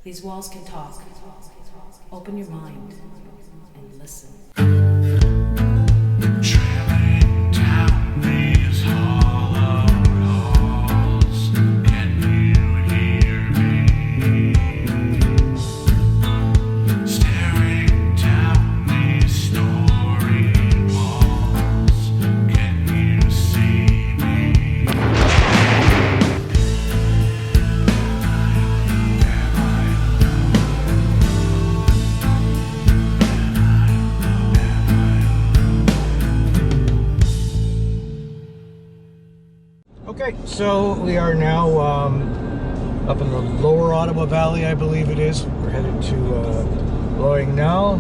These walls can talk. Open your mind and listen. Trailing down these hollow halls, can you hear me? Staring down these storied walls, can you see me? Okay, so we are now up in the lower Ottawa Valley, I believe it is. We're headed to Loing now,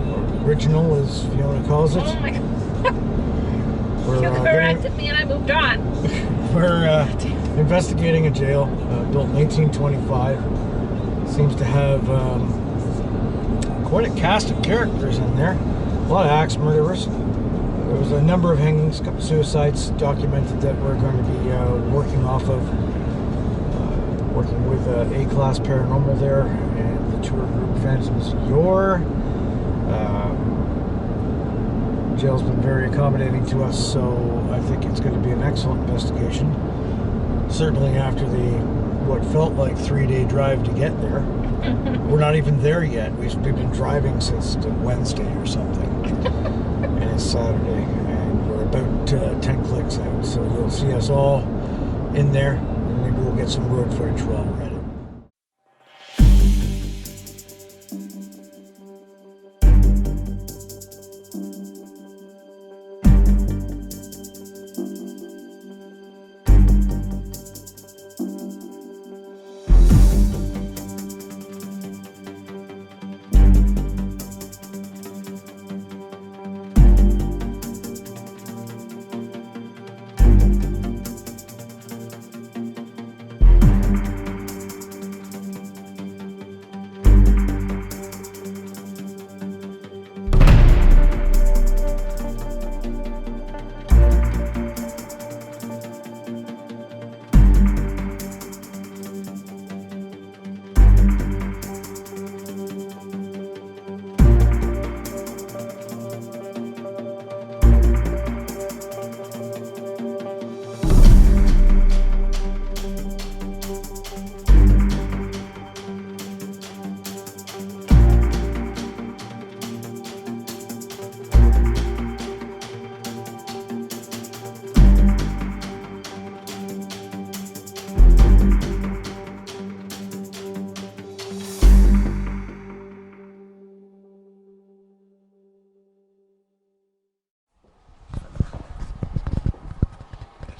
or Original as Fiona calls it. Oh my god. You corrected me and I moved on. We're investigating a jail built in 1825. Seems to have quite a cast of characters in there. A lot of axe murderers. There was a number of hangings, a couple suicides documented that we're going to be working off of. Working with A-Class Paranormal there and the tour group Phantoms Your. Jail's been very accommodating to us, so I think it's going to be an excellent investigation. Certainly after the what felt like 3-day drive to get there. We're not even there yet. We've been driving since Wednesday or something. And it's Saturday, and we're about 10 clicks out, so you'll see us all in there, and maybe we'll get some road footage while we're at it.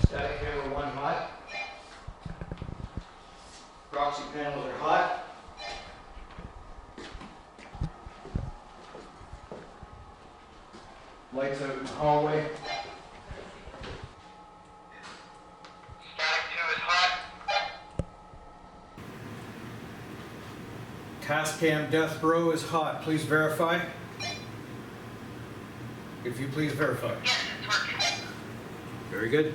Static camera 1 hot. Proxy panels are hot. Lights out in the hallway. Static 2 is hot. Tascam Death Row is hot. Please verify. If you please verify. Yes, it's working. Very good.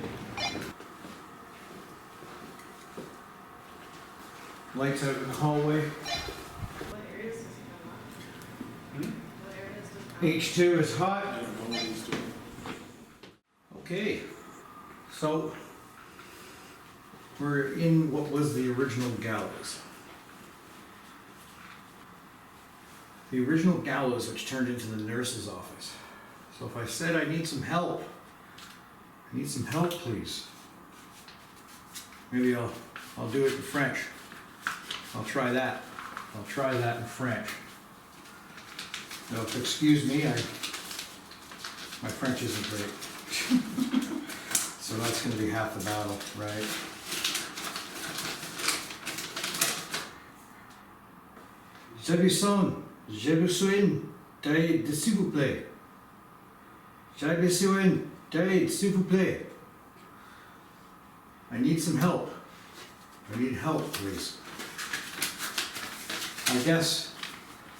Lights out in the hallway. What areas does it come up? What areas does it H2 is hot. Okay, so we're in what was the original gallows. The original gallows, which turned into the nurse's office. So if I said I need some help, please. Maybe I'll do it in French. I'll try that. I'll try that in French. Now, if excuse me, my French isn't great. So that's going to be half the battle, right? J'ai besoin d'aide, s'il vous plaît. J'ai besoin d'aide, s'il vous plaît. I need some help. I need help, please. I guess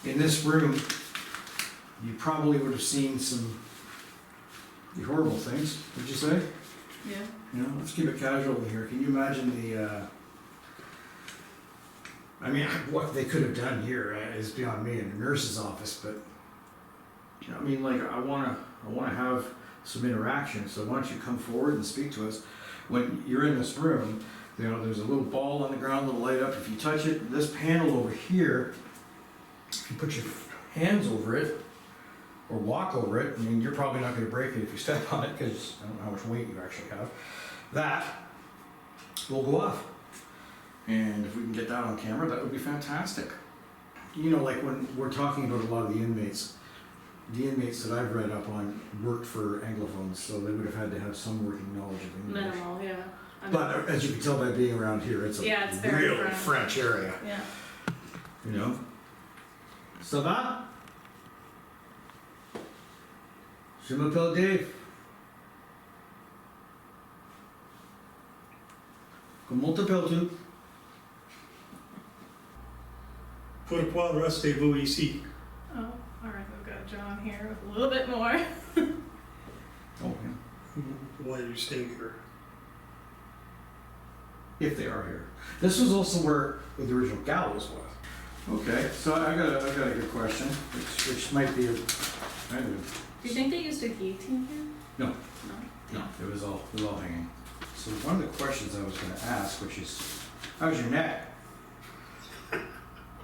in this room, you probably would have seen some horrible things, would you say? Yeah. You know, let's keep it casual here. Can you imagine the I mean, what they could have done here is beyond me in the nurse's office, but, you know, I mean, like, I wanna have some interaction, so why don't you come forward and speak to us? When you're in this room, you know, there's a little ball on the ground, a little light up, if you touch it, this panel over here, if you put your hands over it, or walk over it, I mean, you're probably not gonna break it if you step on it, because I don't know how much weight you actually have, that will go off. And if we can get that on camera, that would be fantastic. You know, like when we're talking about a lot of the inmates that I've read up on worked for Anglophones, so they would have had to have some working knowledge of English. Minimal, yeah. I mean, But as you can tell by being around here, it's a Yeah, it's very real French. French area, yeah. you know? Ça va? Je m'appelle Dave. Comment t'appelles-tu? Pourquoi restez-vous ici? Oh, alright, we've got John here with a little bit more. Oh, yeah. Why are you staying here? If they are here. This was also where the original gallows was. Okay, so I got a good question, which might be kind of. Do you think they used a guillotine here? No. No? No, it was all hanging. So one of the questions I was gonna ask, which is, how's your neck?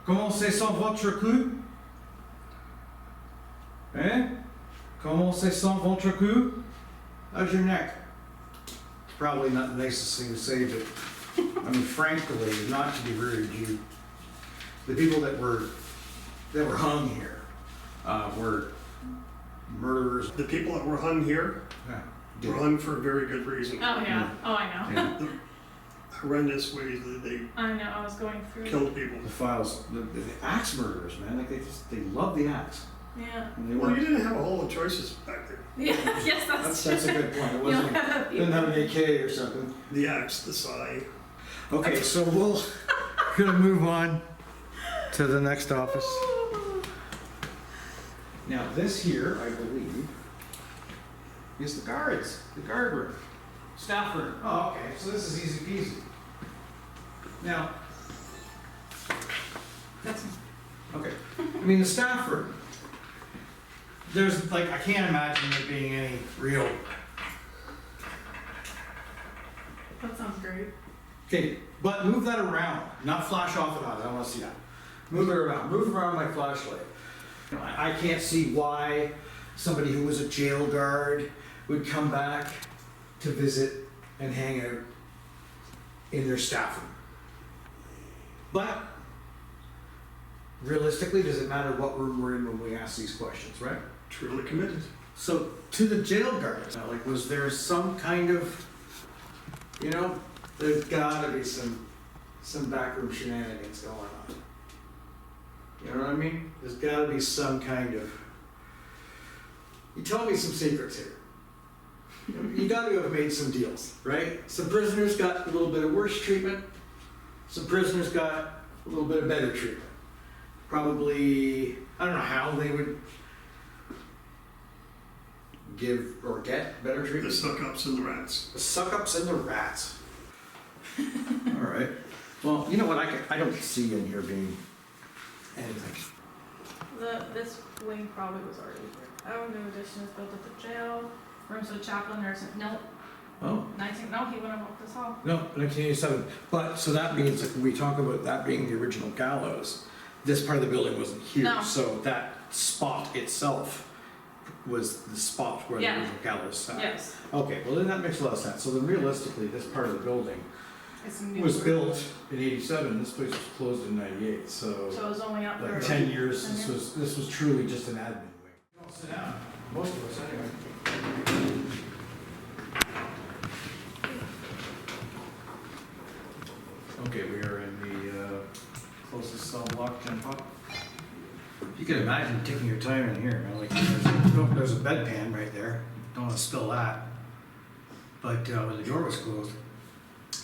Comment se sent votre cou? Eh? Comment se sent votre cou? How's your neck? It's probably not the nicest thing to say, but I mean, frankly, not to be rude, the people that were hung here were murderers. The people that were hung here Yeah, were hung for a very good reason. Oh, yeah. Oh, I know. yeah. The horrendous ways that they I know, I was going through. killed people. The files, the axe murderers, man, like they love the axe. Yeah. And they Well, you weren't. didn't have a whole lot of choices back there. Yeah, yes, that's That's true. a good point. It You wasn't. don't have Didn't have an AK or something. The axe, the scythe. Okay, so we're gonna move on to the next office. Now this here, I believe, is the guard room, staff room. Oh, okay, so this is easy peasy. Now, That's okay, I mean the staff room. There's like, I can't imagine there being any real. That sounds great. Okay, but move that around, not flash off and on, I don't wanna see that. Move it around, move around my flashlight. You know, I can't see why somebody who was a jail guard would come back to visit and hang out in their staff room. But realistically, does it matter what room we're in when we ask these questions, right? Truly committed. So to the jail guards, now, like, was there some kind of, you know, there's gotta be some backroom shenanigans going on. You know what I mean? There's gotta be some kind of, you tell me some secrets here. You gotta have made some deals, right? Some prisoners got a little bit of worse treatment. Some prisoners got a little bit of better treatment. Probably, I don't know how they would give or get better The treatment. suck-ups and the rats. The suck-ups and the rats. All right. Well, you know what? I don't see in here being anything. This wing probably was already here. Oh, new addition is built at the jail. Rooms with chaplain, nursing. No, Oh, 19. No, he wouldn't have walked this hall. no, 1987. But, so that means that when we talk about that being the original gallows, this part of the building wasn't here. No. So that spot itself was the spot where the Yeah. original gallows sat. Yes. Okay, well then that makes a lot of sense. So then realistically, this part of the building It's a new was room. built in 87. This place was closed in 98. So it was only up Like for 10 years, 10 years. this was truly just an admin wing. I'll sit down, most of us anyway. Okay, we are in the closest cell block, 10 pop. You can imagine taking your time in here, man. Like, there's a bedpan right there, don't wanna spill that. But when the door was closed,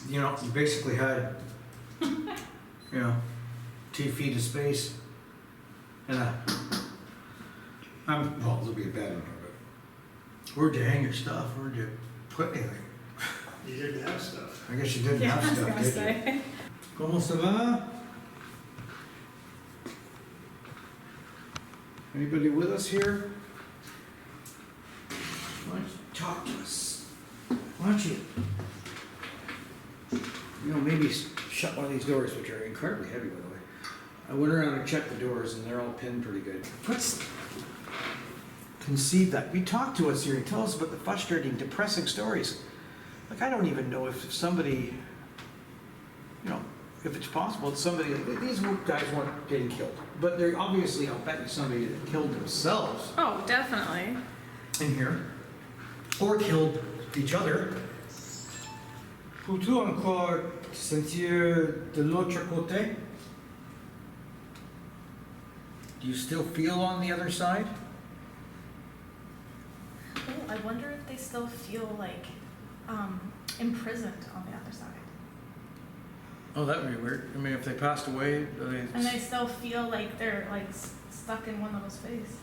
you know, you basically had, you know, 2 feet of space. And well, there'll be a bed in here, but where'd you hang your stuff? Where'd you put anything? You didn't have stuff. I guess you didn't Yeah, have I was stuff, gonna did you? say. Comment ça va? Anybody with us here? Why don't you talk to us? Why don't you, maybe shut one of these doors, which are incredibly heavy, by the way. I went around and checked the doors, and they're all pinned pretty good. Let's conceive that. You talk to us here and tell us about the frustrating, depressing stories. Like, I don't even know if somebody, if it's possible that somebody, these guys weren't getting killed, but they're obviously, I'll bet you somebody that killed themselves Oh, definitely. in here, or killed each other. Peux-tu encore sentir de l'autre côté? Do you still feel on the other side? Oh, I wonder if they still feel like imprisoned on the other side. Oh, that would be weird. I mean, if they passed away, And they still feel like they're like stuck in one little space.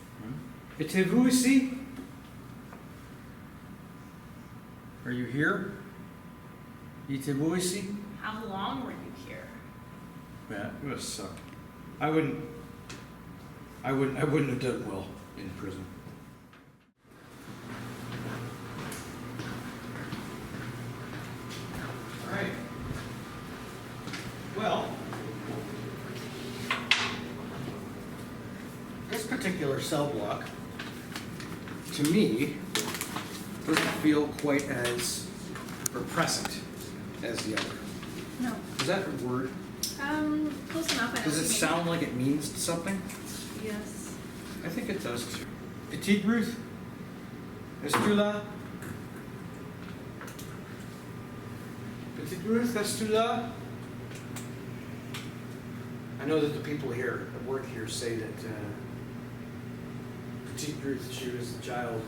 Êtes-vous ici? Are you here? Êtes-vous ici? How long were you here? Yeah, it would suck. I wouldn't have done well in prison. All right. Well, this particular cell block, to me, doesn't feel quite as repressant as the other. No. Is that a word? Close enough. I know Does what it you sound like it means something? mean. Yes. I think it does too. Petite Ruth, es-tu là? Petite Ruth, es-tu là? I know that the people here that work here say that Petite Ruth, she was the child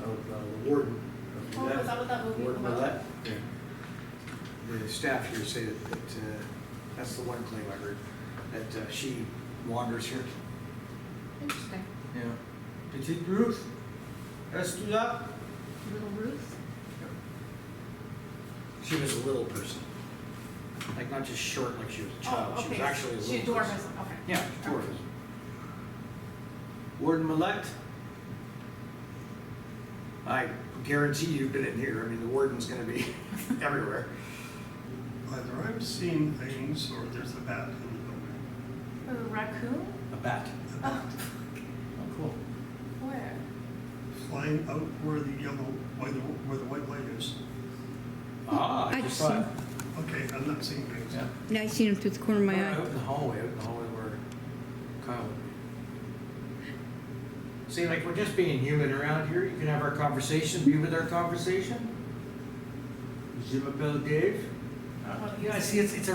of the warden of Oh, Millette. is that what that movie was Warden about? Millette. Yeah. The staff here say that that's the one claim I heard, that she wanders here. Interesting. Yeah. Petite Ruth, est-tu là? Little Ruth. She was a little person. Like, not just short like she was a child. Oh, okay. She was actually a little She's person. dwarfism. Okay. Yeah, dwarfism. Warden Millette, I guarantee you've been in here. I mean, the warden's gonna be everywhere. Either I'm seeing things or there's a bat in the building. A raccoon? A bat. A bat Oh, cool. Where? flying out where the white light is. Ah, I I just see. saw it. Okay, I'm not seeing things. Yeah. Yeah, I seen him through the corner of my Out eye. in the hallway where Kyle would be. See, like, we're just being human around here. You can have our conversation, be with our conversation. Je m'appelle Dave. Yeah, see, it's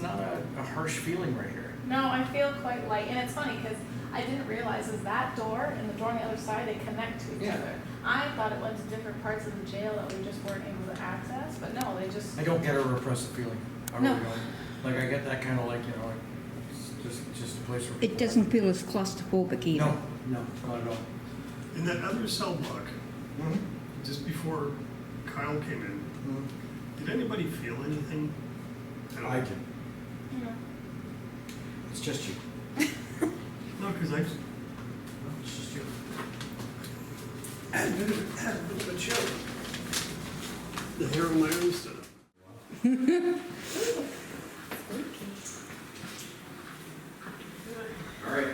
not a harsh feeling right here. No, I feel quite light, and it's funny because I didn't realize is that door and the door on the other side, they connect to each Yeah. other. I thought it went to different parts of the jail that we just weren't able to access, but no, they just. I don't get a repressive feeling. I No. really don't. Like, I get that kind of like, like, it's just a place where It people- doesn't feel as claustrophobic either. No, not at all. In that other cell block, Mm-hmm. just before Kyle came in, did anybody feel anything? at all? I do. Yeah. It's just you. No, because No, it's just you. had a bit of a chill. The hair on my arm stood up. All right.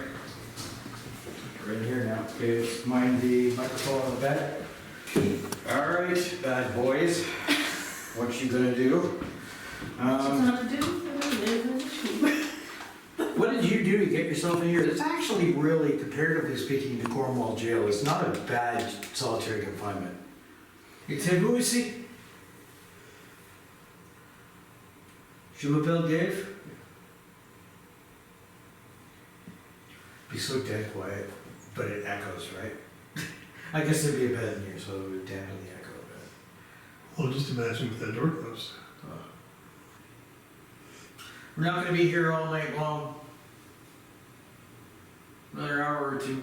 We're in here now. Okay, let's mind the microphone on the bed. All right, bad boys. What you gonna do? What did you do to get yourself in here? It's actually really, comparatively speaking, to Cornwall Jail, it's not a bad solitary confinement. Êtes-vous ici? Je m'appelle Dave. Be so dead quiet, but it echoes, right? I guess there'd be a bed in here, so it would dampen the echo a bit. Well, just imagine with that door closed. We're not gonna be here all night long. Another hour or two.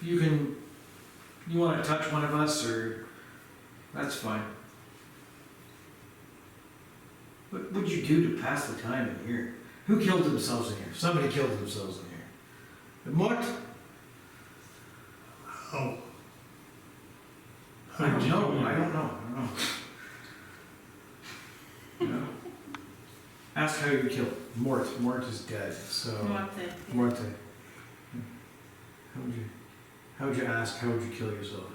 If you wanna touch one of us, or, that's fine. What would you do to pass the time in here? Who killed themselves in here? Somebody killed themselves in here. And what? How? I don't know. I don't know. No. Ask how you killed. Mort. Mort is dead. So. Morte. How would you ask? How would you kill yourself?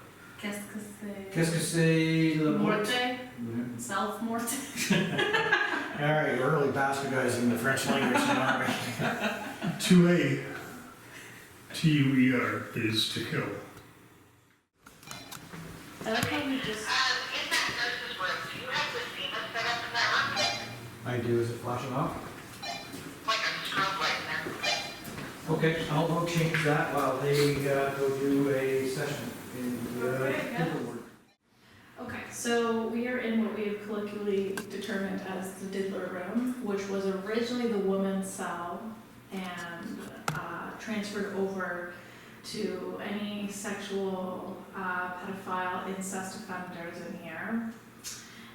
Qu'est-ce que c'est le Morte? Yeah. Self-morte? All right, we're really bastardizing the French language now, aren't we? Tuer, T-U-E-R, is to kill. I like how you just. In that nurse's room, do you have the SEMA set up in that room? I do. Is it flashing off? Like a strobe light in there. Okay, I'll go change that while they go do a session in the Okay, yeah. paperwork. Okay, so we are in what we have colloquially determined as the diddler room, which was originally the woman's cell and transferred over to any sexual, pedophile, incest offenders in here.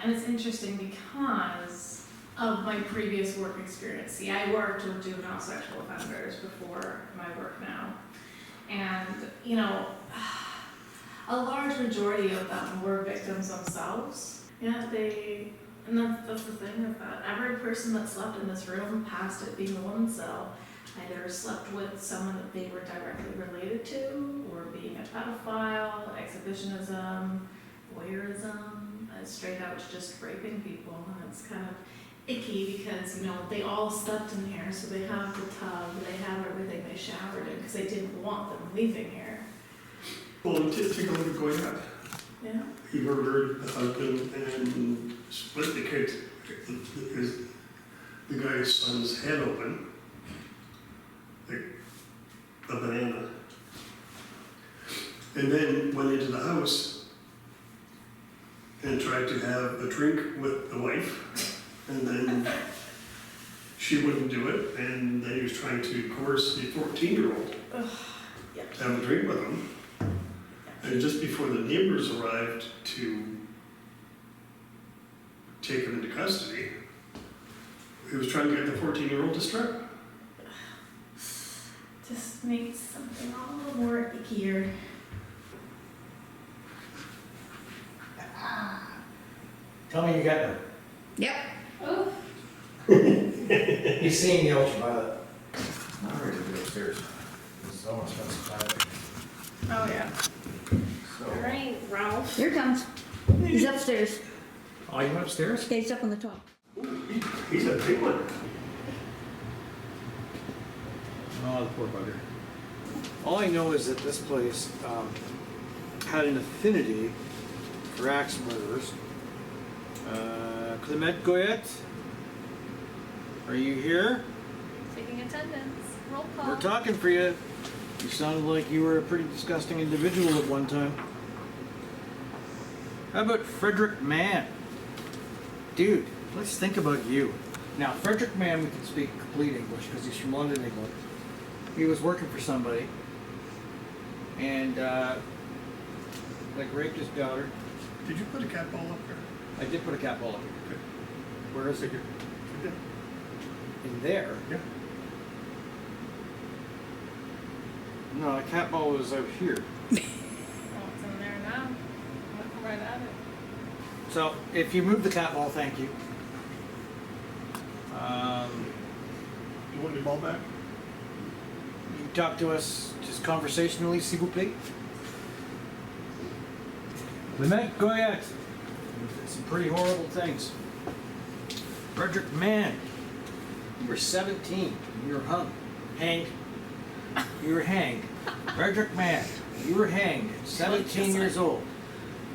And it's interesting because of my previous work experience. See, I worked with juvenile sexual offenders before my work now. And, you know, a large majority of them were victims themselves. Yeah, and that's the thing with that. Every person that slept in this room, past it being a woman's cell, either slept with someone that they were directly related to, or being a pedophile, exhibitionism, voyeurism, straight out just raping people. And it's kind of icky because, you know, they all slept in here, so they have the tub, they have everything they showered in, because they didn't want them leaving here. Well, take a look at Goyette. Yeah. He murdered the husband and split the kid, the guy's son's head open, like a banana. And then went into the house and tried to have a drink with the wife, and then she wouldn't do it, and then he was trying to coerce the 14-year-old Yeah. to have a drink with him. And just before the neighbors arrived to take him into custody, he was trying to get the 14-year-old to strip. Just makes something all a little more ickier. Tell me you got them. Yep. Oh. He's seeing the ultraviolet. I'm ready to go upstairs. This is almost spent some time there. Oh yeah. So. All right, Ralph. Here he comes. He's upstairs. Oh, you went upstairs? Okay, he's up on the top. He's a big one. Oh, the poor bugger. All I know is that this place had an affinity for axe murderers. Clement Goyette, are you here? Taking attendance. Roll call. We're talking for you. You sounded like you were a pretty disgusting individual at one time. How about Frederick Mann? Dude, let's think about you. Now, Frederick Mann, we can speak complete English because he's from London, England. He was working for somebody and like raped his daughter. Did you put a cat ball up there? I did put a cat ball up here. Okay. Where is it? You did. In there? Yeah. No, the cat ball was out here. Oh, it's in there now. Look right at it. So, if you move the cat ball, thank you. You want your ball back? You talk to us just conversationally, s'il vous plaît. Clement Goyette. Some pretty horrible things. Frederick Mann. You were 17. You were hung. Hanged. You were hanged. Frederick Mann. You were hanged at 17 years old.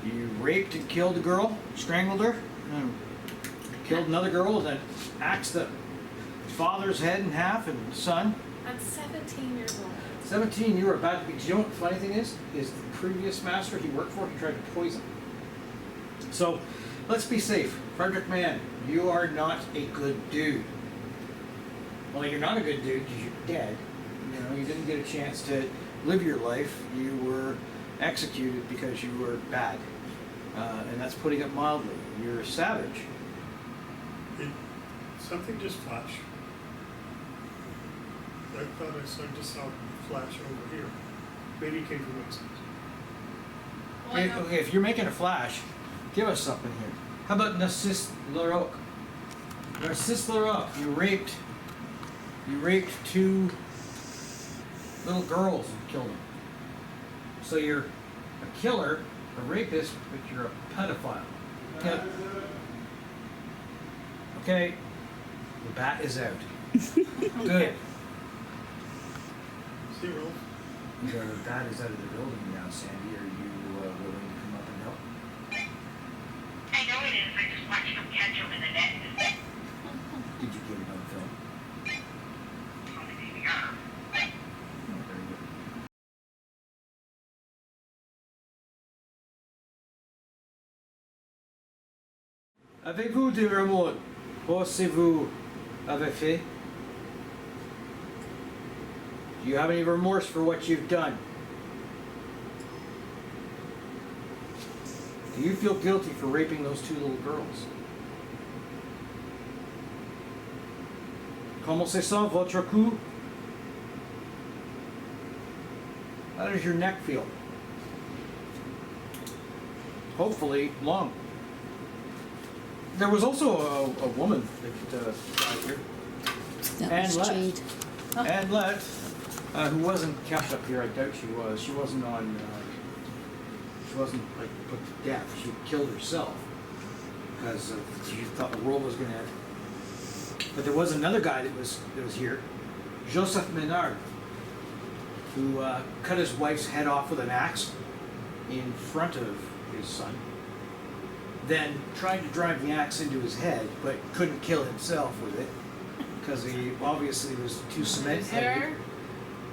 You raped and killed a girl, strangled her, and killed another girl, and then axed the father's head in half and son. At 17 years old. 17, you were about to be. Do you know what the funny thing is? Is the previous master he worked for, he tried to poison. So, let's be safe. Frederick Mann, you are not a good dude. Well, you're not a good dude because you're dead. You know, you didn't get a chance to live your life. You were executed because you were bad. And that's putting it mildly. You're a savage. Something just flashed. I thought I just saw a flash over here. Maybe it came from outside. Well, I Hey, know- okay, if you're making a flash, give us something here. How about Narcisse Larocque? Narcisse Larocque, you raped 2 little girls and killed them. So you're a killer, a rapist, but you're a pedophile. Okay. Okay. The bat is out. Good. See, Rolf? The bat is out of the building now, Sandy. Are you willing to come up and help? I know it is. I just watched them catch him in the net. Did you get it on film? Yeah. Oh, very good. Avez-vous des remords pour ce que vous avez fait? Do you have any remorse for what you've done? Do you feel guilty for raping those 2 little girls? Comment se sent votre cou? How does your neck feel? Hopefully long. There was also a woman that died here. That And was left. Jade. And left, who wasn't kept up here. I doubt she was. She wasn't on. She wasn't like put to death. She killed herself because she thought the world was going to end. But there was another guy that was here, Joseph Menard, who cut his wife's head off with an axe in front of his son. Then tried to drive the axe into his head, but couldn't kill himself with it because he obviously was too cement-headed.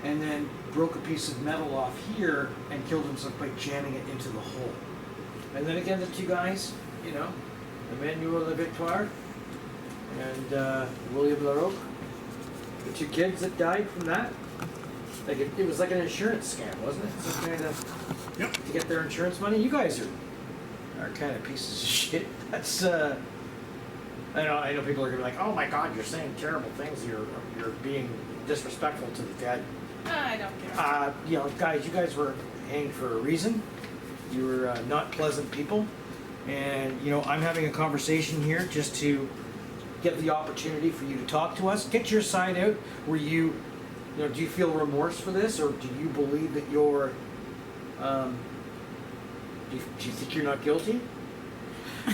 And then broke a piece of metal off here and killed himself by jamming it into the hole. And then again, the 2 guys, you know, Emmanuel Le Victoire and William Larocque, the 2 kids that died from that. Like it was like an insurance scam, wasn't it? Some kind of Yep. to get their insurance money. You guys are kind of pieces of shit. That's I know people are gonna be like, oh my God, you're saying terrible things. You're being disrespectful to the dead. I don't care. You know, guys, you guys were hanged for a reason. You were not pleasant people. And, you know, I'm having a conversation here just to get the opportunity for you to talk to us. Get your side out. Were you know, do you feel remorse for this? Or do you believe that you're, do you think you're not guilty?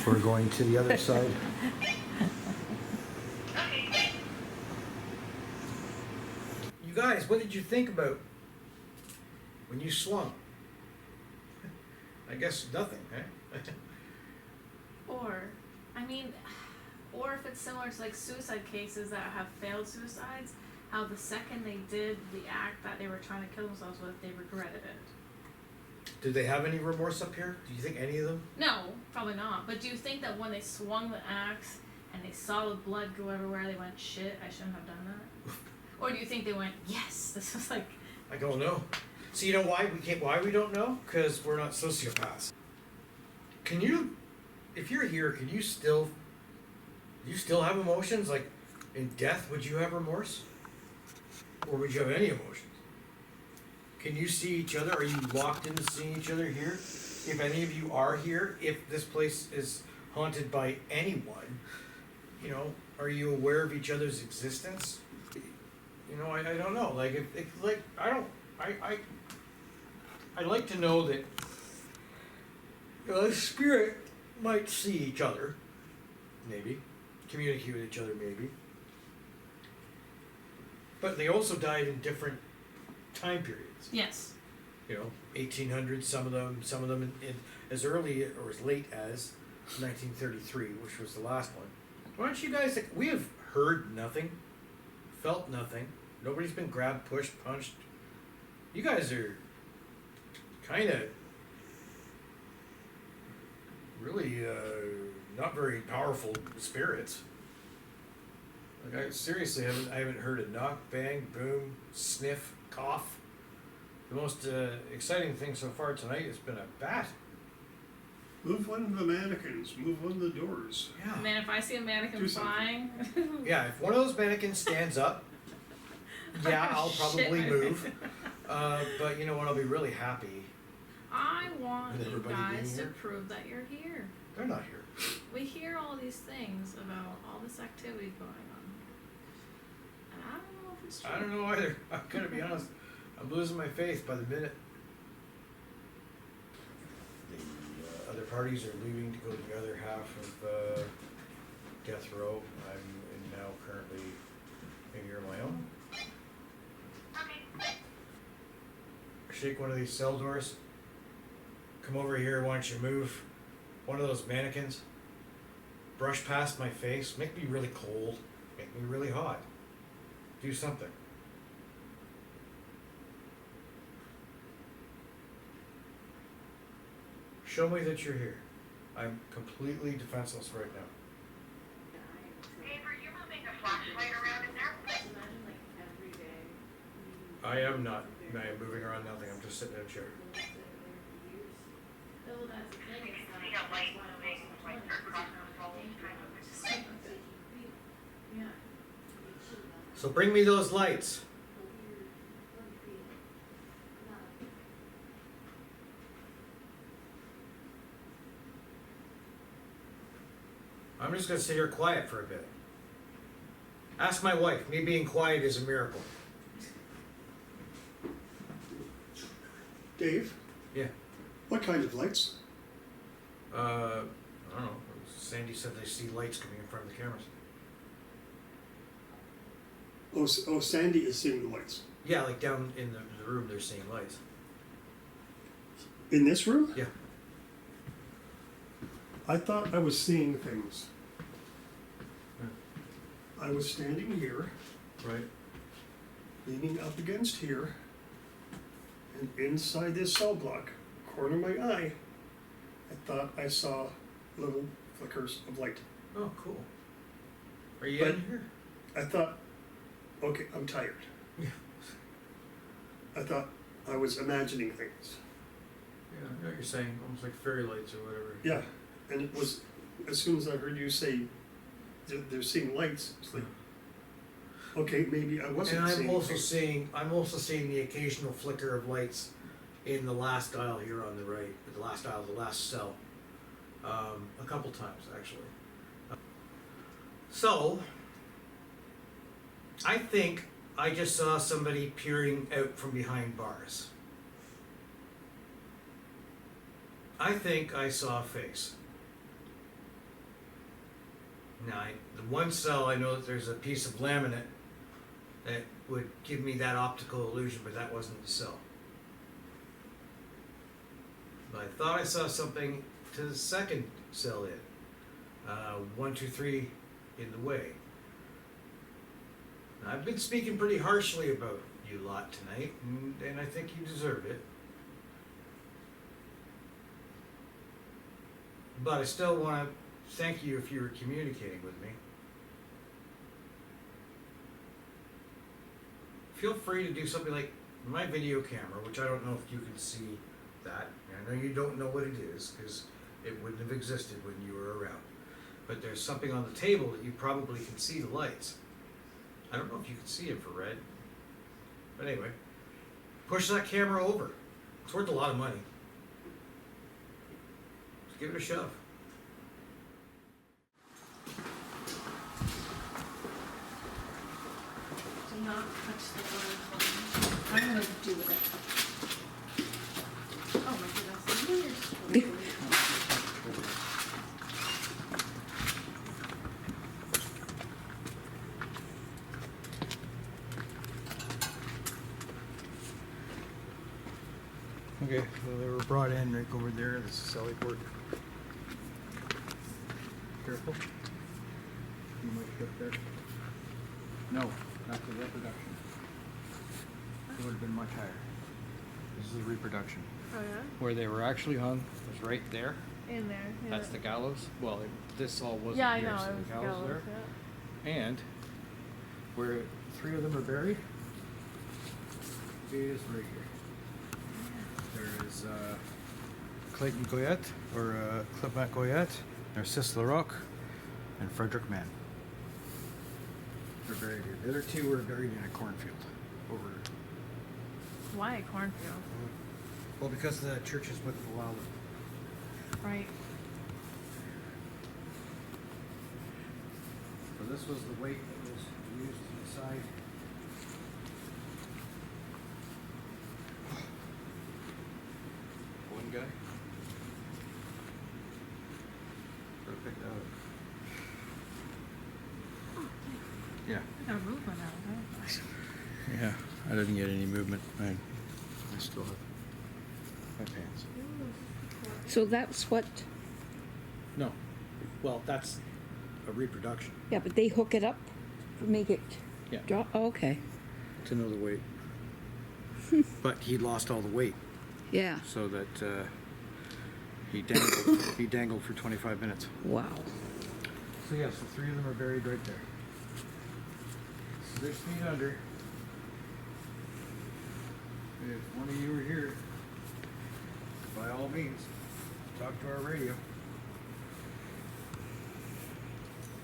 We're going to the other side. Okay. You guys, what did you think about when you swung? I guess nothing, eh? Or if it's similar to like suicide cases that have failed suicides, how the second they did the act that they were trying to kill themselves with, they regretted it. Did they have any remorse up here? Do you think any of them? No, probably not. But do you think that when they swung the axe and they saw the blood go everywhere, they went, shit, I shouldn't have done that? Or do you think they went, yes, this was like... I don't know. So you know why we don't know? Because we're not sociopaths. Can you, if you're here, do you still have emotions? Like in death, would you have remorse? Or would you have any emotions? Can you see each other? Are you locked into seeing each other here? If any of you are here, if this place is haunted by anyone, you know, are you aware of each other's existence? You know, I don't know. Like I'd like to know that, you know, the spirit might see each other, maybe, communicate with each other, maybe. But they also died in different time periods. Yes. You know, 1800s, some of them in as early or as late as 1933, which was the last one. Why don't you guys, we have heard nothing, felt nothing, nobody's been grabbed, pushed, punched. You guys are kind of really not very powerful spirits. Like I seriously haven't heard a knock, bang, boom, sniff, cough. The most exciting thing so far tonight has been a bat. Move one of the mannequins, move one of the doors. And Yeah. then if I see a mannequin Do something. flying, Yeah, if one of those mannequins stands up, yeah, I'll probably Shit. move. But you know what? I'll be really happy. I want With you everybody guys being to here? prove that you're here. They're not here. We hear all these things about all this activity going on. And I don't know if it's true. I don't know either. I'm gonna be honest. I'm losing my faith by the minute. The other parties are leaving to go to the other half of death row. I'm now currently in here on my own. Okay. Shake one of these cell doors. Come over here. Why don't you move one of those mannequins? Brush past my face. Make me really cold. Make me really hot. Do something. Show me that you're here. I'm completely defenseless right now. Dave, are you moving a flashlight around in there? I am not. I am moving around nothing. I'm just sitting in a chair. See a light moving, like across the wall, kind of. So bring me those lights. I'm just gonna sit here quiet for a bit. Ask my wife. Me being quiet is a miracle. Dave, Yeah. what kind of lights? I don't know. Sandy said they see lights coming in front of the cameras. Oh, Sandy is seeing the lights. Yeah, like down in the room, they're seeing lights. In this room? Yeah. I thought I was seeing things. I was standing here, Right. leaning up against here, and inside this cell block, corner of my eye, I thought I saw little flickers of light. Oh, cool. Are you But- in here? I thought, okay, I'm tired. Yeah. I thought I was imagining things. Yeah, I know what you're saying. Almost like fairy lights or whatever. Yeah, and it was, as soon as I heard you say they're seeing lights, it's like, okay, maybe I wasn't And seeing things. I'm also seeing the occasional flicker of lights in the last aisle here on the right, the last aisle, the last cell, a couple times actually. So, I think I just saw somebody peering out from behind bars. I think I saw a face. Now, the one cell, I know that there's a piece of laminate that would give me that optical illusion, but that wasn't the cell. But I thought I saw something to the second cell in. 1, 2, 3 in the way. Now, I've been speaking pretty harshly about you lot tonight, and I think you deserve it. But I still want to thank you if you were communicating with me. Feel free to do something like my video camera, which I don't know if you can see that. I know you don't know what it is because it wouldn't have existed when you were around. But there's something on the table that you probably can see the lights. I don't know if you can see infrared. But anyway, push that camera over. It's worth a lot of money. Just give it a shove. Do not touch the water. I'm gonna do it. Oh my goodness. You're so Okay, so they were brought in right over there. This is Sally Port. Careful. You might hit there. No, that's the reproduction. It would have been much higher. This is the reproduction. Oh yeah? Where they were actually hung was right there. In there. Yeah. That's the gallows. Well, this all wasn't Yeah, I here, know. so It the was gallows gallows, there. And where 3 of them are buried is right here. There is Clayton Goyette, or Clement Goyette, Narcisse Larocque, and Frederick Mann. They're buried here. The other two were buried in a cornfield over. Why a cornfield? Well, because the churches wouldn't allow them. Right. So this was the weight that was used to decide. One guy. Got to pick that up. Yeah. I got a movement out of that. Yeah. I didn't get any movement. I still have my pants. So that's what, No. Well, that's a reproduction. yeah, but they hook it up, make it Yeah. drop, oh, okay. To know the weight. But he lost all the weight, Yeah, so that he dangled for 25 minutes. wow. So yes, the three of them are buried right there. 6 feet under. If one of you were here, by all means, talk to our radio.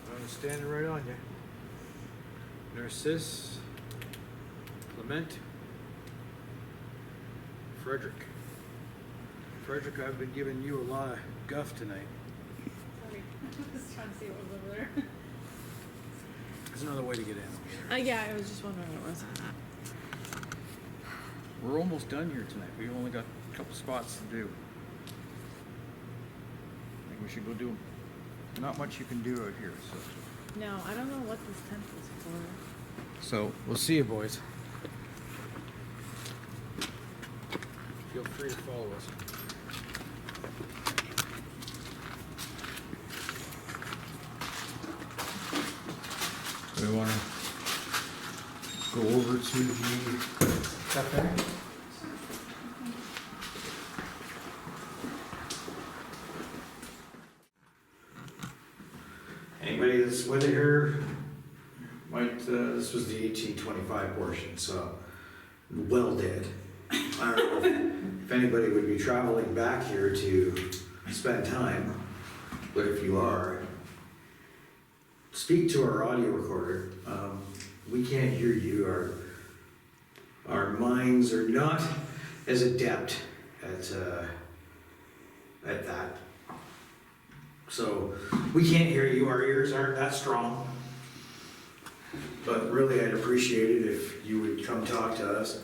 I'm standing right on you. Narcisse, Clement, Frederick. Frederick, I've been giving you a lot of guff tonight. Sorry. I was trying to see what was over there. There's another way to get in. Yeah, I was just wondering what it was. We're almost done here tonight. We've only got a couple spots to do. I think we should go do them. Not much you can do out here, so. No, I don't know what this tent is for. So, we'll see you boys. Feel free to follow us. We want to go over to the cafe. Anybody that's with it here might, this was the 1825 portion, so well dead. I don't know if anybody would be traveling back here to spend time, but if you are, speak to our audio recorder. We can't hear you. Our minds are not as adept at that. So we can't hear you, our ears aren't that strong. But really, I'd appreciate it if you would come talk to us.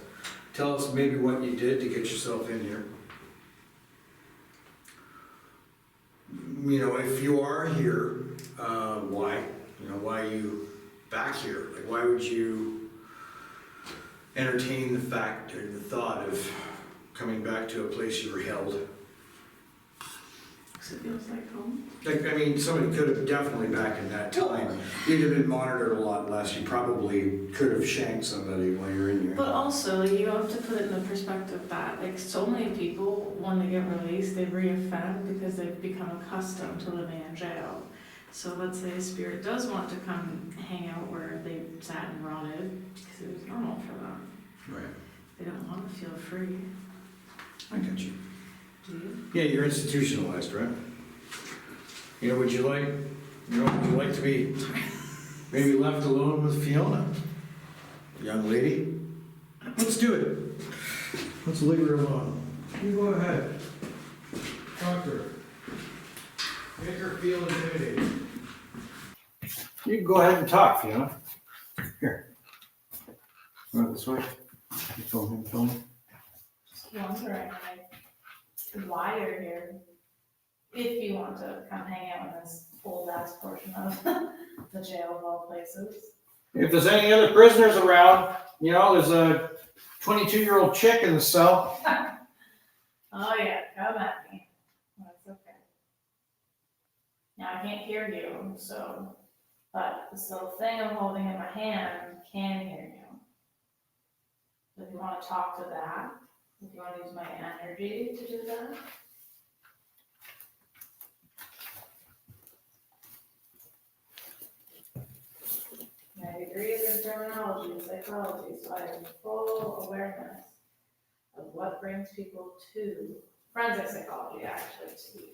Tell us maybe what you did to get yourself in here. You know, if you are here, why? You know, why are you back here? Like, why would you entertain the fact or the thought of coming back to a place you were held? Because it feels like home. Like, I mean, somebody could have definitely back in that time, you'd have been monitored a lot less. You probably could have shanked somebody while you're in here. But also, you have to put it in the perspective that, like, so many people, when they get released, they re-offend because they've become accustomed to living in jail. So let's say a spirit does want to come hang out where they sat and rotted, because it was normal for them. Right. They don't want to feel free. I get you. Do you? Yeah, you're institutionalized, right? You know, would you like to be maybe left alone with Fiona? Young lady? Let's do it. Let's leave her alone. You go ahead. Talk to her. Make her feel intimidated. You can go ahead and talk, Fiona. Here. Right this way. You film him. Just wondering, like, why you're here. If you want to come hang out in this old ass portion of the jail of all places. If there's any other prisoners around, you know, there's a 22-year-old chick in the cell. Oh yeah, come at me. That's okay. Now I can't hear you, so, but this little thing I'm holding in my hand can hear you. So if you want to talk to that, if you want to use my energy to do that. My degree is in terminology and psychology, so I have full awareness of what brings people to forensic psychology actually, to be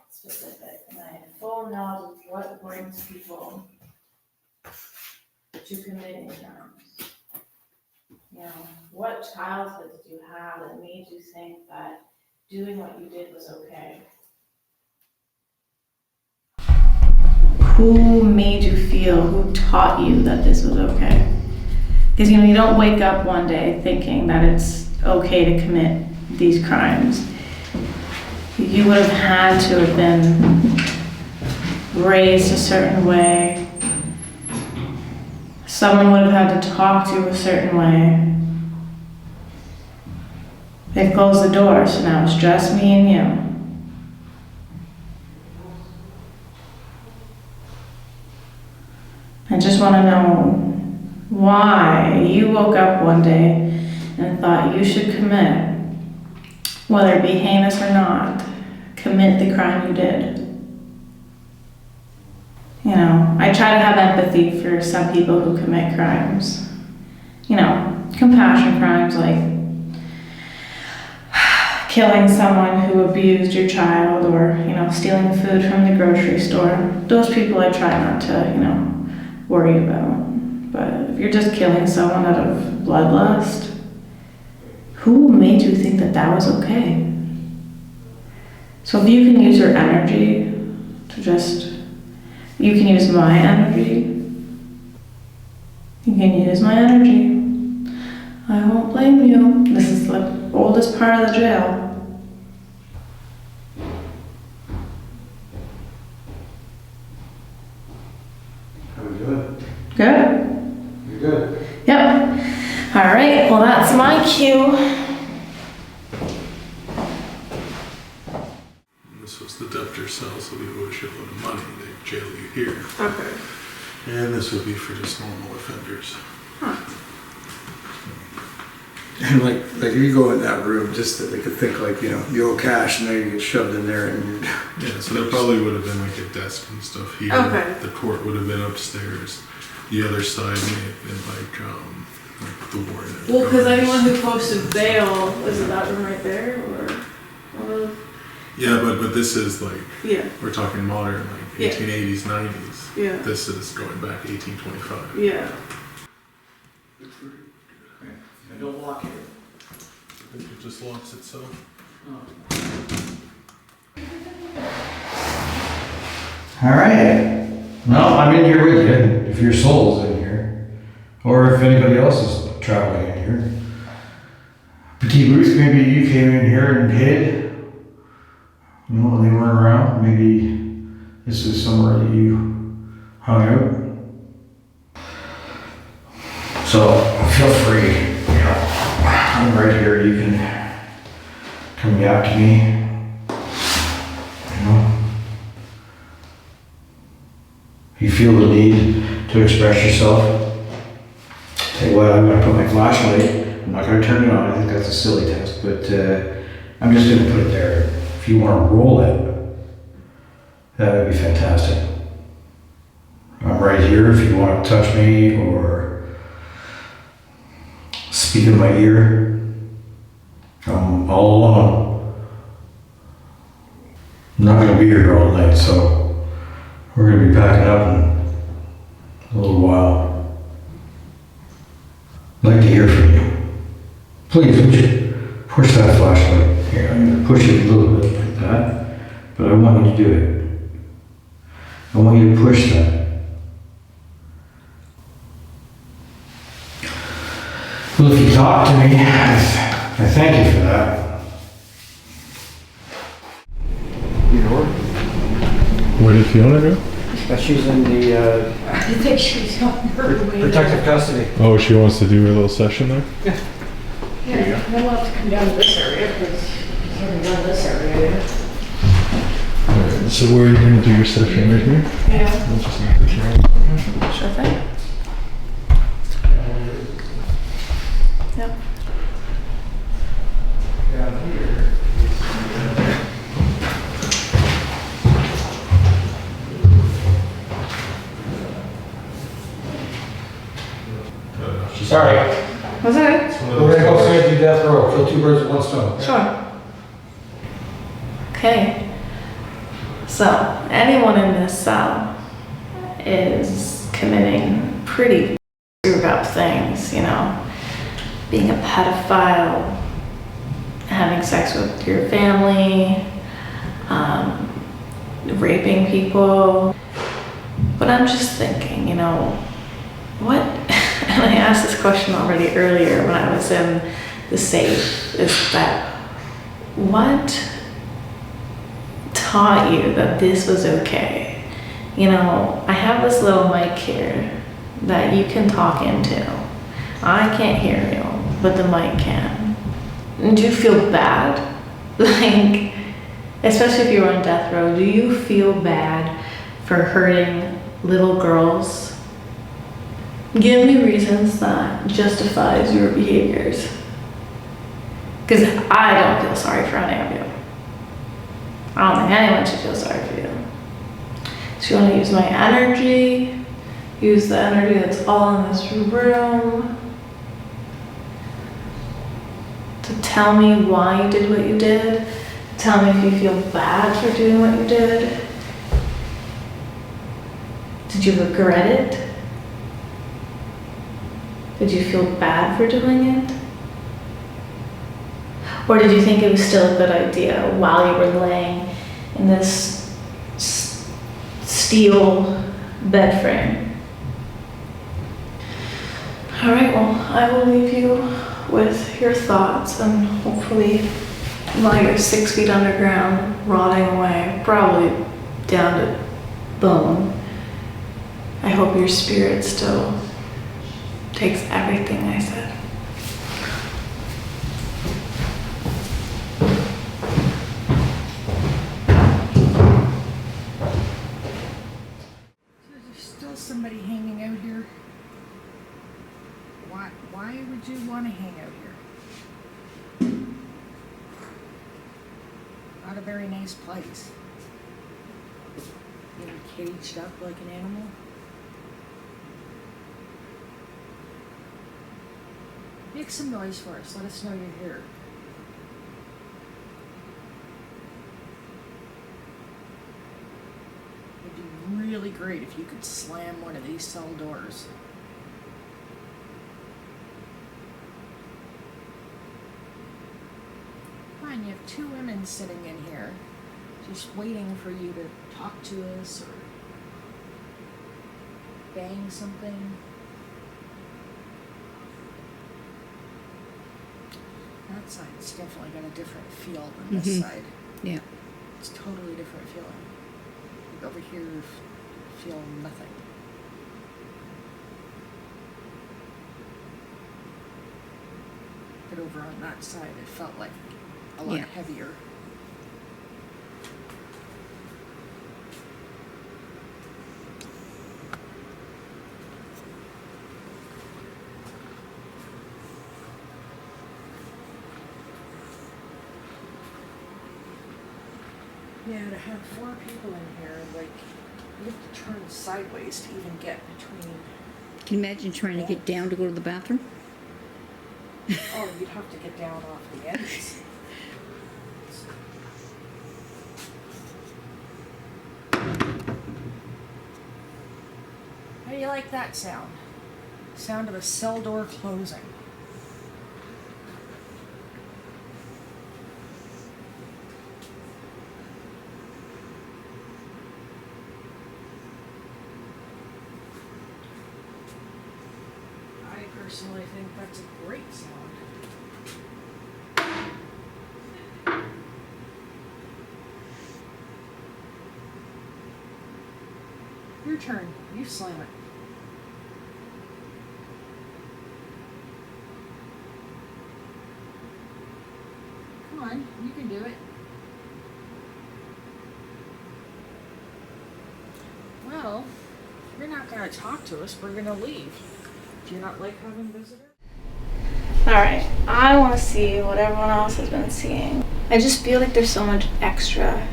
specific, and I have full knowledge of what brings people to committing crimes. You know, what childhood did you have that made you think that doing what you did was okay? Who made you feel, who taught you that this was okay? Because, you know, you don't wake up one day thinking that it's okay to commit these crimes. You would have had to have been raised a certain way. Someone would have had to talk to you a certain way. They closed the door, so now it's just me and you. I just want to know why you woke up one day and thought you should commit, whether it be heinous or not, commit the crime you did. You know, I try to have empathy for some people who commit crimes. You know, compassion crimes like killing someone who abused your child, or, you know, stealing food from the grocery store. Those people I try not to, you know, worry about. But if you're just killing someone out of bloodlust, who made you think that that was okay? So if you can use your energy to just, you can use my energy. You can use my energy. I won't blame you. This is the oldest part of the jail. How we doing? Good? You're good. Yep. All right, well, that's my cue. This was the debtor cell, so we owe a shitload of money. They jail you here. Okay. And this would be for just normal offenders. And like if you go in that room, just that they could think like, you know, you owe cash, and then you get shoved in there, and you're... Yeah, so there probably would have been like a desk and stuff here. Okay. The court would have been upstairs. The other side may have been like the warden. Well, because anyone who posted bail, is it that room right there, or? Yeah, but this is like, Yeah, we're talking modern, like Yeah. 1880s, 90s. yeah, This is going back 1825. yeah. I don't lock it. I think it just locks itself. All right. Well, I'm in here with you, if your soul's in here. Or if anybody else is traveling in here. Petite Ruth, maybe you came in here and hid. You know, when they weren't around. Maybe this is somewhere that you hung out. So, feel free. You know, I'm right here. You can come yap to me. You know. If you feel the need to express yourself, tell you what, I'm going to put my flashlight. I'm not going to turn it on. I think that's a silly test, but I'm just going to put it there. If you want to roll it, that would be fantastic. I'm right here if you want to touch me or speak in my ear. I'm all alone. I'm not going to be here all night, so we're going to be packing up in a little while. I'd like to hear from you. Please, would you push that flashlight here? I'm going to push it a little bit like that, but I want you to do it. I want you to push that. Well, if you talk to me, I thank you for that. You know her? Where did Fiona go? She's in the I think she's on her way. protective custody. Oh, she wants to do a little session there? Yeah, then we'll have to come down to this area because you can't run this area. Alright, so where are you going to do your session? Right here? Yeah, We'll just make the camera. sure thing. Yep. Down here. Sorry. Was it? We're gonna go straight to death row. Kill two birds with one stone. Sure. Okay. So, anyone in this cell is committing pretty screwed up things, you know, being a pedophile, having sex with your family, raping people. But I'm just thinking, you know, what, and I asked this question already earlier when I was in the safe, is that what taught you that this was okay? You know, I have this little mic here that you can talk into. I can't hear you, but the mic can. And do you feel bad? Like, especially if you're on death row, do you feel bad for hurting little girls? Give me reasons that justifies your behaviors. Because I don't feel sorry for any of you. I don't think anyone should feel sorry for you. So you want to use my energy, use the energy that's all in this room to tell me why you did what you did. Tell me if you feel bad for doing what you did. Did you regret it? Did you feel bad for doing it? Or did you think it was still a good idea while you were laying in this steel bed frame? All right, well, I will leave you with your thoughts, and hopefully while you're 6 feet underground, rotting away, probably down to bone, I hope your spirit still takes everything I said. There's still somebody hanging out here. Why would you want to hang out here? Not a very nice place. Being caged up like an animal. Make some noise for us. Let us know you're here. It'd be really great if you could slam one of these cell doors. Fine, you have 2 women sitting in here, just waiting for you to talk to us or bang something. That side's definitely got a different feel than this side. Yeah. It's totally different feeling. Like over here, you feel nothing. But over on that side, it felt like a lot heavier. Yeah, to have 4 people in here, like, you have to turn sideways to even get between. Can you imagine trying to get down to go to the bathroom? Oh, you'd have to get down off the ends. How do you like that sound? Sound of a cell door closing. I personally think that's a great sound. Your turn. You slam it. Come on, you can do it. Well, if you're not going to talk to us, we're going to leave. Do you not like having visitors? Alright, I want to see what everyone else has been seeing. I just feel like there's so much extra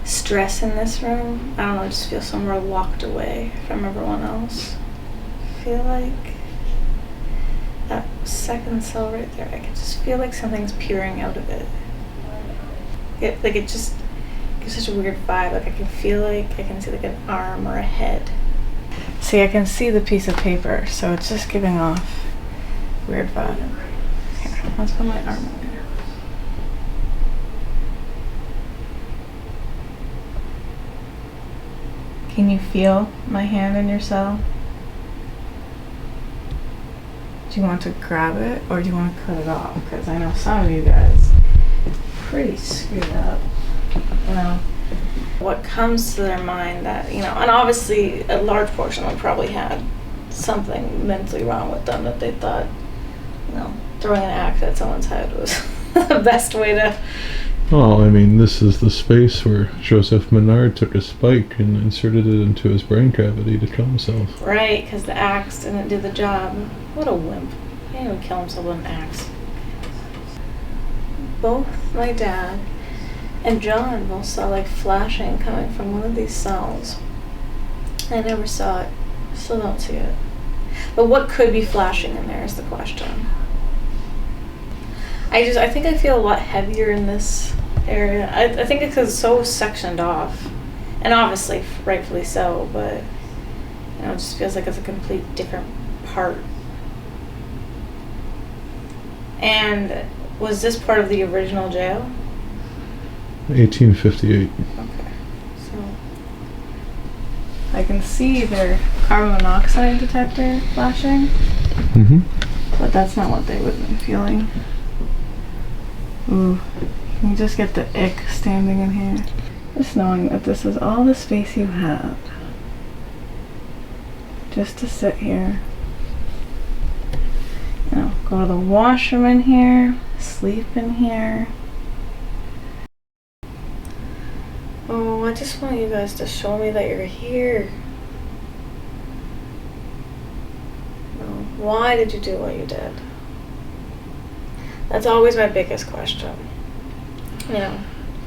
stress in this room. I don't know, I just feel somewhere locked away from everyone else. I feel like that second cell right there, I can just feel like something's peering out of it. It It's such a weird vibe. Like I can feel like I can see like an arm or a head. See, I can see the piece of paper, so it's just giving off weird vibe. Here, let's put my arm on there. Can you feel my hand in your cell? Do you want to grab it or do you want to cut it off? Because I know some of you guys pretty screwed up. You know, what comes to their mind that, you know, and obviously a large portion of them probably had something mentally wrong with them that they thought, you know, throwing an axe at someone's head was the best way to. Well, I mean, this is the space where Joseph Menard took a spike and inserted it into his brain cavity to kill himself. Right, because the axe didn't do the job. What a wimp. He didn't even kill himself with an axe. Both my dad and John both saw like flashing coming from one of these cells. I never saw it. Still don't see it. But what could be flashing in there is the question. I think I feel a lot heavier in this area. I think it's because it's so sectioned off. And obviously, rightfully so, but you know, it just feels like it's a complete different part. And was this part of the original jail? 1858. Okay. So I can see their carbon monoxide detector flashing. Mm-hmm. But that's not what they would have been feeling. Ooh, you just get the ick standing in here. Just knowing that this is all the space you have. Just to sit here. You know, go to the washroom in here, sleep in here. Oh, I just want you guys to show me that you're here. No. Why did you do what you did? That's always my biggest question. You know.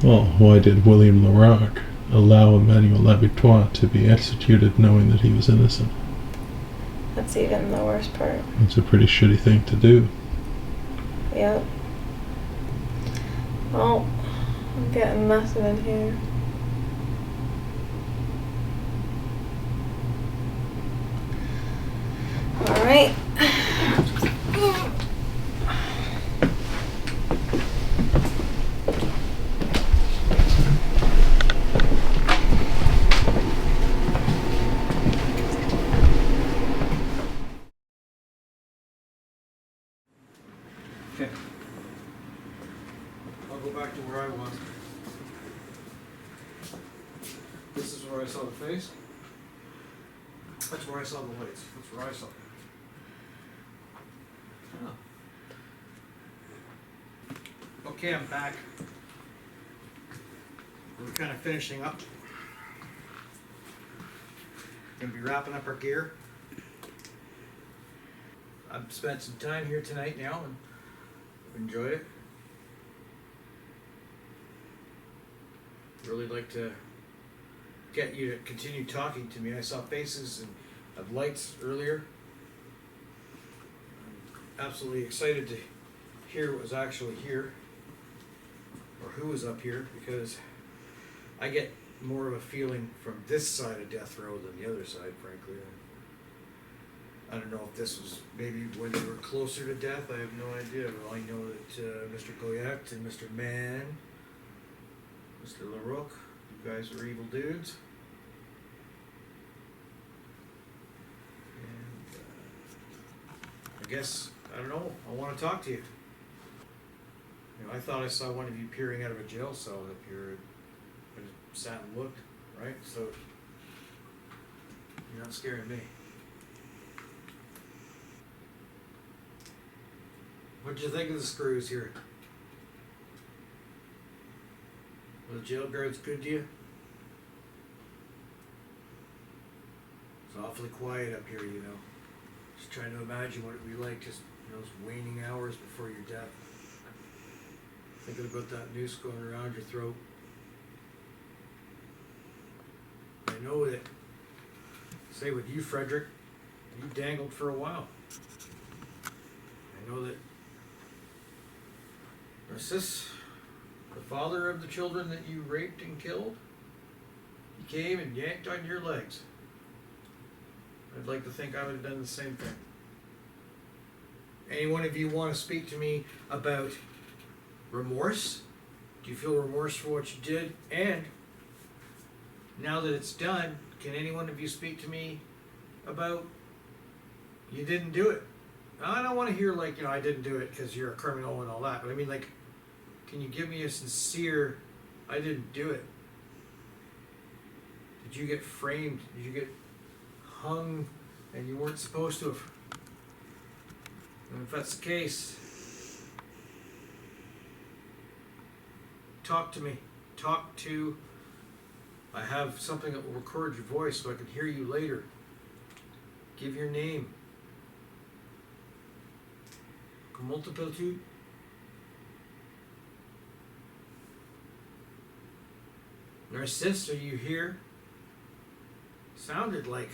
Well, why did William Larocque allow Emmanuel Labutois to be executed knowing that he was innocent? That's even the worst part. It's a pretty shitty thing to do. Yep. Well, I'm getting nothing in here. Alright. Okay. I'll go back to where I was. This is where I saw the face. That's where I saw the lights. That's where I saw them. Oh. Okay, I'm back. We're kind of finishing up. Gonna be wrapping up our gear. I've spent some time here tonight now and enjoyed it. Really like to get you to continue talking to me. I saw faces and of lights earlier. I'm absolutely excited to hear what was actually here or who was up here, because I get more of a feeling from this side of death row than the other side, frankly. I don't know if this was maybe when they were closer to death. I have no idea. But I know that Mr. Goyette and Mr. Mann, Mr. LaRoque, you guys are evil dudes. And I guess, I don't know, I want to talk to you. You know, I thought I saw one of you peering out of a jail cell up here. I just sat and looked, right? So, you're not scaring me. What'd you think of the screws here? Were the jail guards good to you? It's awfully quiet up here, you know. Just trying to imagine what it'd be like just in those waning hours before your death. Thinking about that noose going around your throat. I know that, say with you, Frederick, you dangled for a while. I know that Narcissus, the father of the children that you raped and killed, he came and yanked on your legs. I'd like to think I would have done the same thing. Any one of you want to speak to me about remorse? Do you feel remorse for what you did? And now that it's done, can any one of you speak to me about you didn't do it? Now, I don't want to hear like, you know, I didn't do it because you're a criminal and all that, but I mean, like, can you give me a sincere, I didn't do it? Did you get framed? Did you get hung and you weren't supposed to have? And if that's the case, talk to me. I have something that will record your voice so I can hear you later. Give your name. Comment t'appelles-tu? Narcisse, are you here? Sounded like,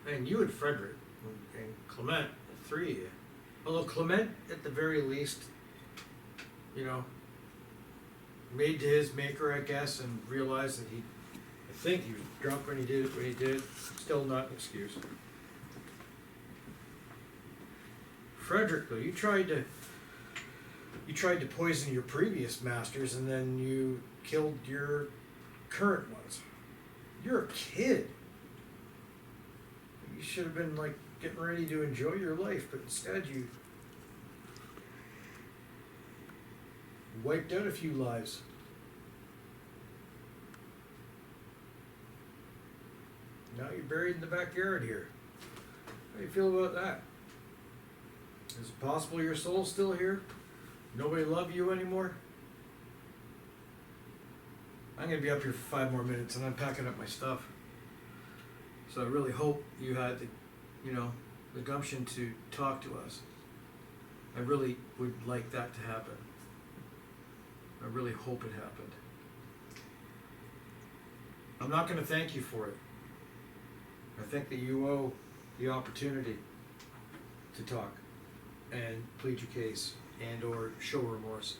and you and Frederick and Clement, the three of you. Although Clement, at the very least, you know, made to his maker, I guess, and realized that I think he was drunk when he did it, Still not an excuse. Frederick, though, you tried to poison your previous masters, and then you killed your current ones. You're a kid. You should have been like getting ready to enjoy your life, but instead you wiped out a few lives. Now you're buried in the backyard here. How do you feel about that? Is it possible your soul's still here? Nobody love you anymore? I'm gonna be up here for 5 more minutes and I'm packing up my stuff. So I really hope you had the gumption to talk to us. I really would like that to happen. I really hope it happened. I'm not gonna thank you for it. I think that you owe the opportunity to talk and plead your case and or show remorse.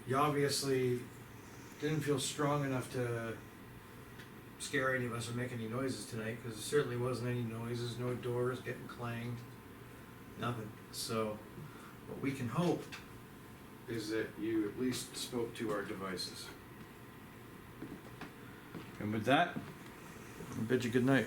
You obviously didn't feel strong enough to scare any of us or make any noises tonight, because there certainly wasn't any noises, no doors getting clanged, nothing. So what we can hope is that you at least spoke to our devices. And with that, I bid you good night.